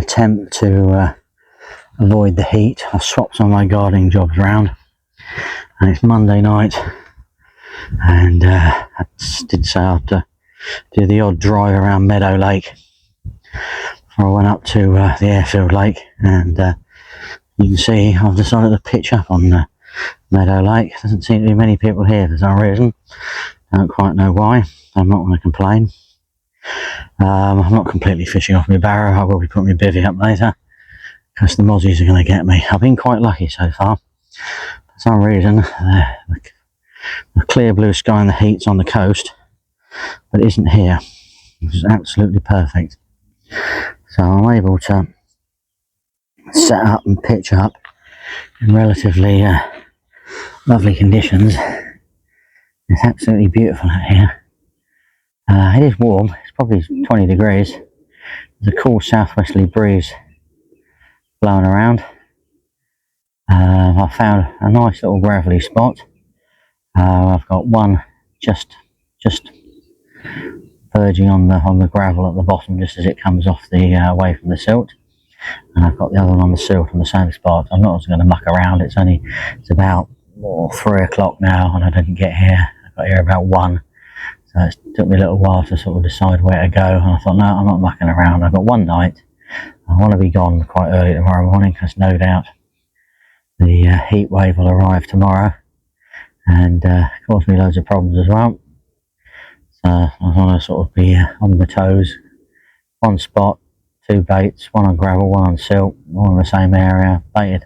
attempt to avoid the heat, I've swapped some of my gardening jobs around, and it's Monday night, and I did say I'd do the odd drive around Meadow Lake before I went up to the Airfield Lake, and you can see I've decided to pitch up on Meadow Lake. Doesn't seem to be many people here for some reason. Don't quite know why. I'm not going to complain. I'm not completely fishing off my barrow. I will be putting my bivvy up later because the mozzies are going to get me. I've been quite lucky so far. For some reason, the clear blue sky and the heat's on the coast, but it isn't here, which is absolutely perfect. So I'm able to set up and pitch up in relatively lovely conditions. It's absolutely beautiful out here. It is warm, it's probably 20 degrees. There's a cool southwesterly breeze blowing around. I found a nice little gravelly spot. I've got one just verging on the gravel at the bottom, just as it comes off the away from the silt, and I've got the other one on the silt on the same spot. I'm not going to muck around. It's about 3 o'clock now, and I didn't get here. I got here about 1, so it took me a little while to sort of decide where to go. And I thought, no, I'm not mucking around. I've got one night. I want to be gone quite early tomorrow morning, because no doubt the heat wave will arrive tomorrow and cause me loads of problems as well. So I want to sort of be on the toes. One spot, 2 baits, one on gravel, one on silt, all in the same area, baited,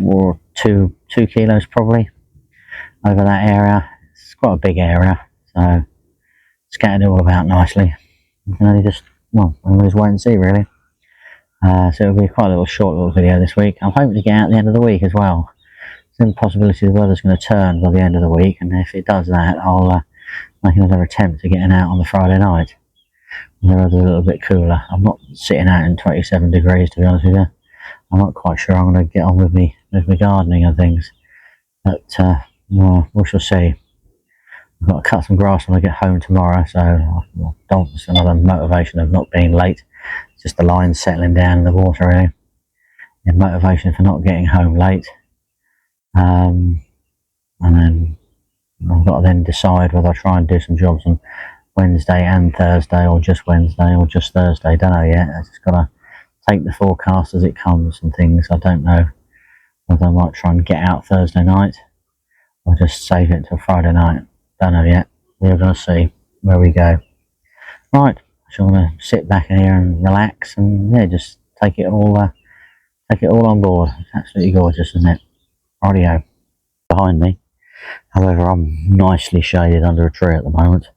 or 2 kilos probably over that area. It's quite a big area, so scattered it all about nicely. You can only just, well, always wait and see really. So it'll be quite a short little video this week. I'm hoping to get out at the end of the week as well. There's a possibility the weather's going to turn by the end of the week, and if it does that, I'll make another attempt to getting out on the Friday night. The weather's a little bit cooler. I'm not sitting out in 27 degrees, to be honest with you. I'm not quite sure I'm going to get on with me gardening and things, but well, we shall see. I've got to cut some grass when I get home tomorrow, so it's another motivation of not being late. It's just the line settling down in the water really. The motivation for not getting home late. And then I've got to then decide whether I try and do some jobs on Wednesday and Thursday, or just Wednesday or just Thursday. Don't know yet. I just got to take the forecast as it comes and things. I don't know whether I might try and get out Thursday night or just save it till Friday night. Don't know yet. We're going to see where we go. Right, so I'm going to sit back in here and relax, and yeah, just take it all on board. It's absolutely gorgeous, isn't it? Rightio. Behind me, however, I'm nicely shaded under a tree at the moment.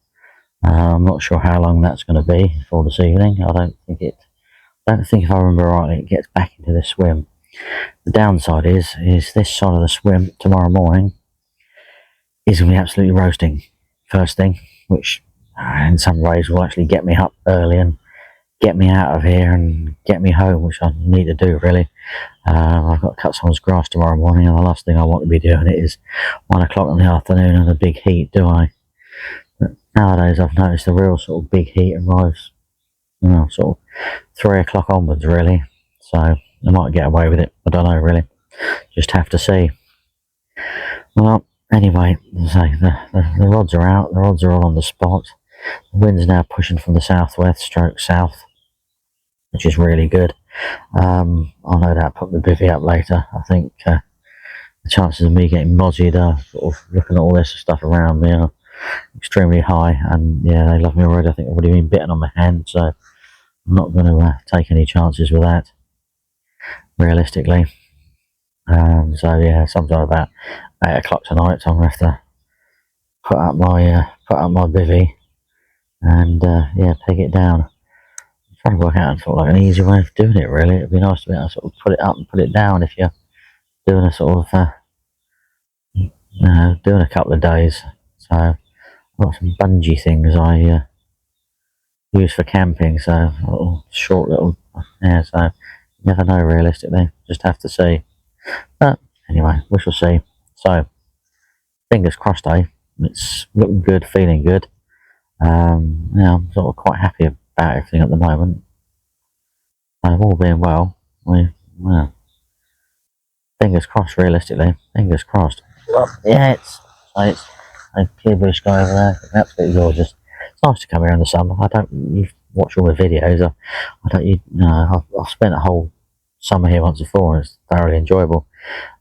I'm not sure how long that's going to be for this evening. I don't think if I remember rightly, it gets back into the swim. The downside is this side of the swim tomorrow morning is going to be absolutely roasting first thing, which in some ways will actually get me up early and get me out of here and get me home, which I need to do really. I've got to cut someone's grass tomorrow morning, and the last thing I want to be doing it is 1 o'clock in the afternoon and a big heat, do I? But nowadays I've noticed the real sort of big heat arrives, sort of 3 o'clock onwards really. So I might get away with it. I don't know really. Just have to see. Well, anyway, so the rods are out. The rods are all on the spot. The wind's now pushing from the southwest stroke south, which is really good. I'll no doubt put the bivvy up later. I think the chances of me getting mozzied, sort of looking at all this stuff around me, are extremely high. And yeah, they love me already. I think I've already been bitten on my hand, so I'm not going to take any chances with that, realistically. So yeah, sometime about 8 o'clock tonight, I'm going to have to put up my bivvy and yeah, take it down. I'm trying to work out sort of like an easy way of doing it really. It'd be nice to be able to sort of put it up and put it down if you're doing a sort of doing a couple of days. So I've got some bungee things I use for camping, so short little, yeah, so you never know realistically, just have to see. But anyway, we shall see. So fingers crossed, it's looking good, feeling good. Yeah, I'm sort of quite happy about everything at the moment. all being well, well, fingers crossed, realistically, fingers crossed. Well, yeah, it's a clear blue sky over there, absolutely gorgeous. It's nice to come here in the summer. You've watched all the videos, I don't, I've spent a whole summer here once before, and it's thoroughly enjoyable.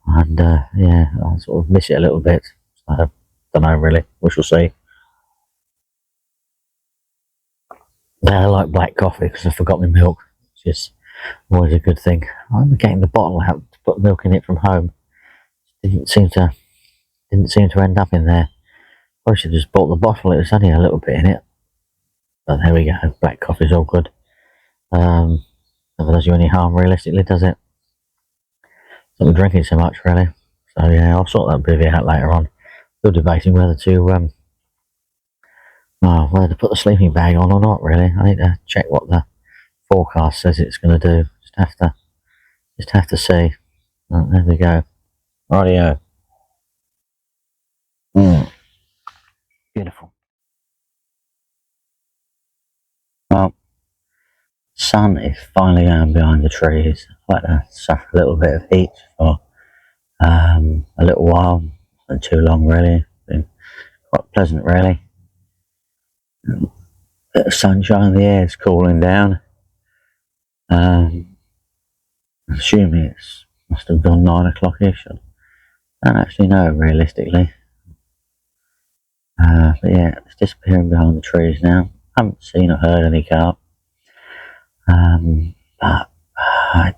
And yeah, I sort of miss it a little bit. So, don't know really. We shall see. Yeah, I like black coffee because I forgot my milk, which is always a good thing. I remember getting the bottle out to put milk in it from home. Didn't seem to end up in there. Probably should have just bought the bottle. It was only a little bit in it. But there we go. Black coffee's all good. Never does you any harm, realistically, does it? Not drinking so much, really. So yeah, I'll sort that bivvy out later on. Still debating whether to put the sleeping bag on or not. Really, I need to check what the forecast says it's going to do. Just have to see. Oh, there we go. Rightio. Beautiful. Well, sun is finally going behind the trees. I've had to suffer a little bit of heat for a little while. Not too long, really. Been quite pleasant, really. Bit of sunshine, the air's cooling down. Assuming it must have gone 9 o'clock-ish. I don't actually know, realistically. But yeah, it's disappearing behind the trees now. I haven't seen or heard any carp. But it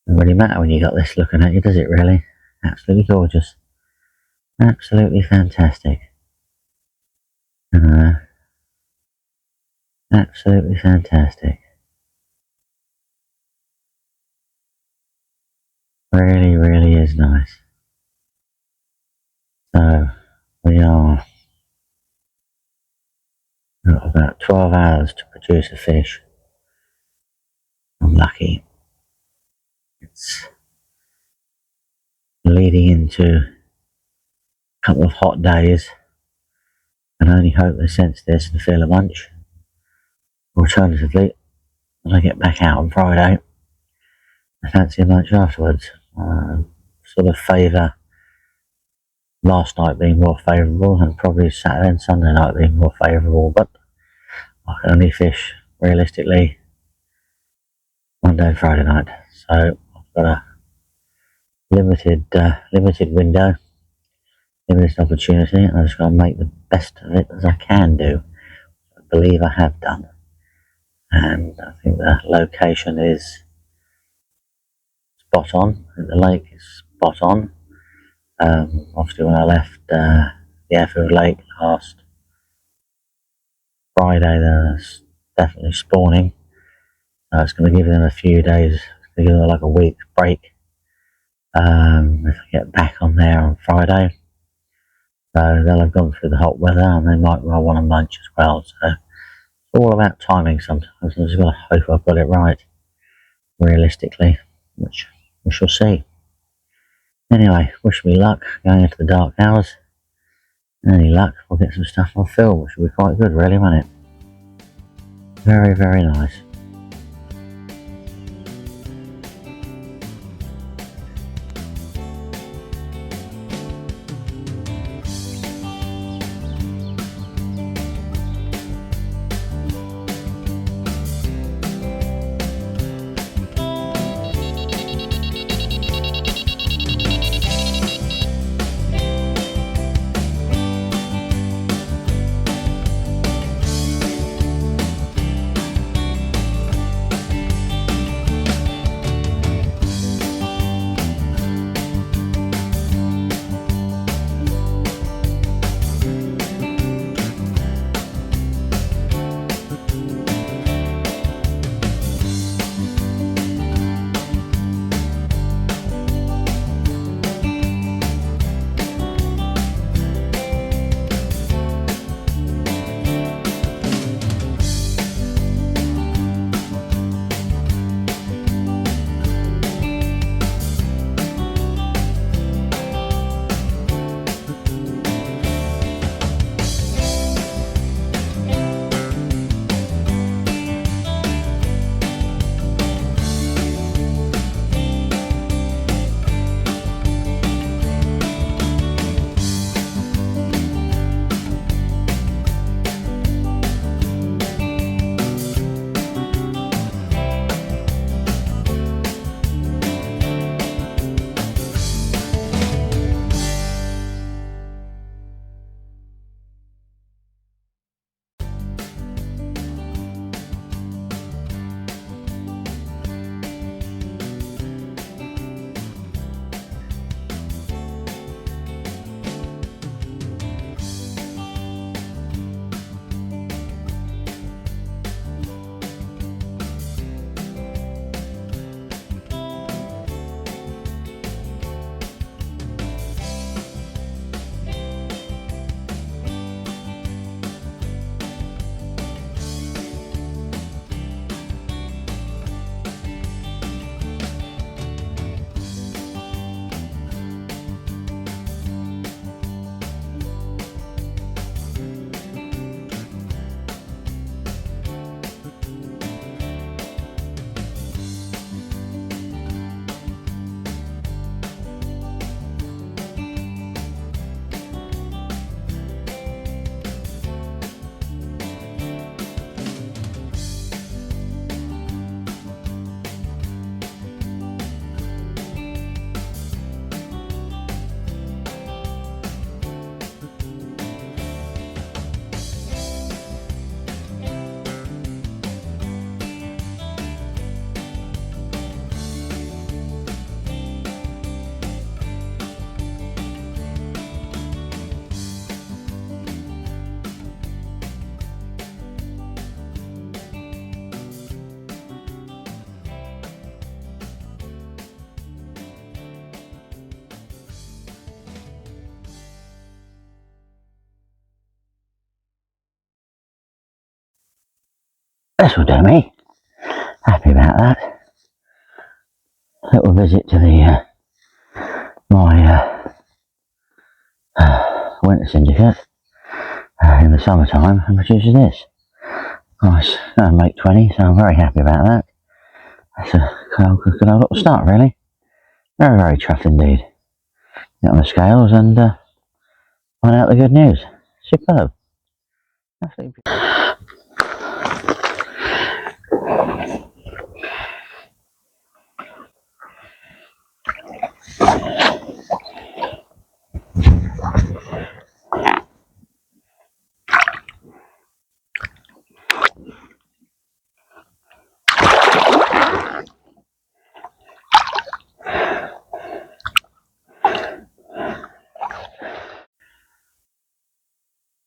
doesn't really matter when you got this looking at you, does it really? Absolutely gorgeous. Absolutely fantastic. Absolutely fantastic. Really, really is nice. So, we are got about 12 hours to produce a fish. I'm lucky. It's leading into a couple of hot days. I can only hope they sense this and feel a munch. Alternatively, when I get back out on Friday, I fancy a munch afterwards. Sort of favour last night being more favourable, and probably Saturday and Sunday night being more favourable, but I can only fish realistically Monday and Friday night, so I've got a limited window, limited opportunity, and I've just got to make the best of it as I can do. I believe I have done, and I think the location is spot on. I think the lake is spot on. Obviously, when I left the Airfield Lake last Friday, there was definitely spawning. It's going to give them a few days, it's going to give them like a week's break. If I get back on there on Friday, so they'll have gone through the hot weather and they might well want a munch as well. So it's all about timing sometimes. I've just got to hope I've got it right, realistically, which we shall see. Anyway, wish me luck going into the dark hours. Any luck, we'll get some stuff on film, which will be quite good, really, won't it? Very, very nice. this will do me. Happy about that. Little visit to the my winter syndicate in the summertime, and produces this. Nice, make 20, so I'm very happy about that. That's a good old little start, really. Very, very chuffed indeed. Get on the scales and find out the good news. Superb. Absolutely.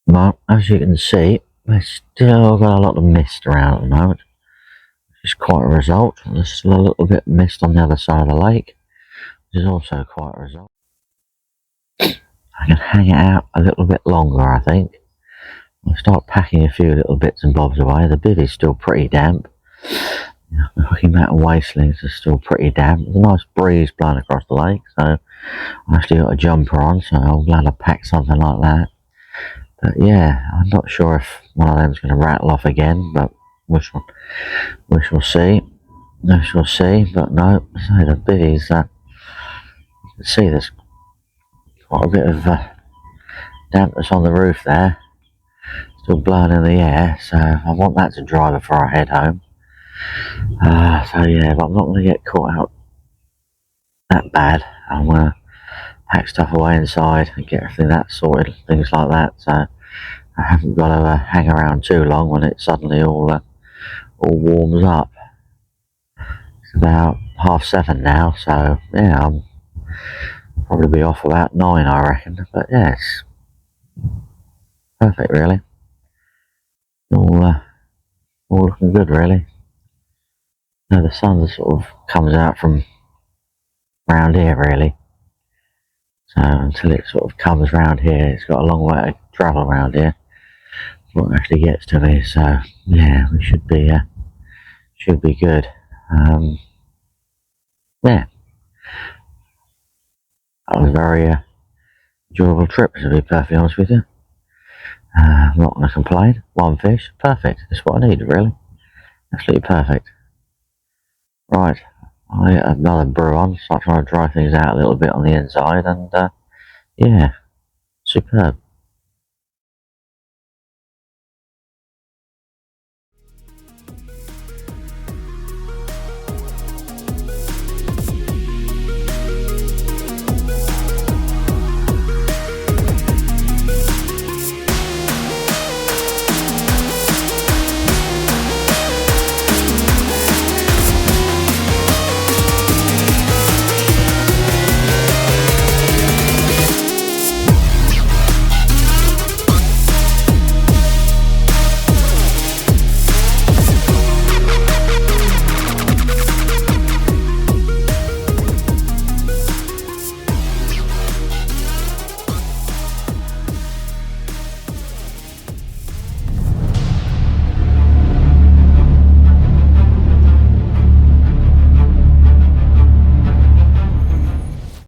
Well, as you can see, we've still got a lot of mist around at the moment, which is quite a result. There's still a little bit of mist on the other side of the lake, which is also quite a result. I can hang it out a little bit longer, I think. I'll start packing a few little bits and bobs away. The bivvy's still pretty damp. The Rocky Mountain Wastelands are still pretty damp. There's a nice breeze blowing across the lake, so I actually got a jumper on, so I'm glad I packed something like that. But yeah, I'm not sure if one of them's going to rattle off again, but we shall see. We shall see, but no, so the bivvies, you can see there's quite a bit of dampness on the roof there, still blowing in the air, so I want that to dry before I head home. So yeah, but I'm not going to get caught out that bad. I'm going to pack stuff away inside and get everything that sorted, things like that, so I haven't got to hang around too long when it suddenly all warms up. It's about 7:30 now, so yeah, I'll probably be off about 9, I reckon, but yeah, it's perfect really. All looking good really. You know, the sun sort of comes out from round here really, so until it sort of comes round here, it's got a long way to travel around here before it actually gets to me, so yeah, we should be good. Yeah, that was a very enjoyable trip, to be perfectly honest with you. I'm not going to complain. One fish, perfect. That's what I needed, really. Absolutely perfect. Right, I get another brew on, start trying to dry things out a little bit on the inside, and yeah, superb.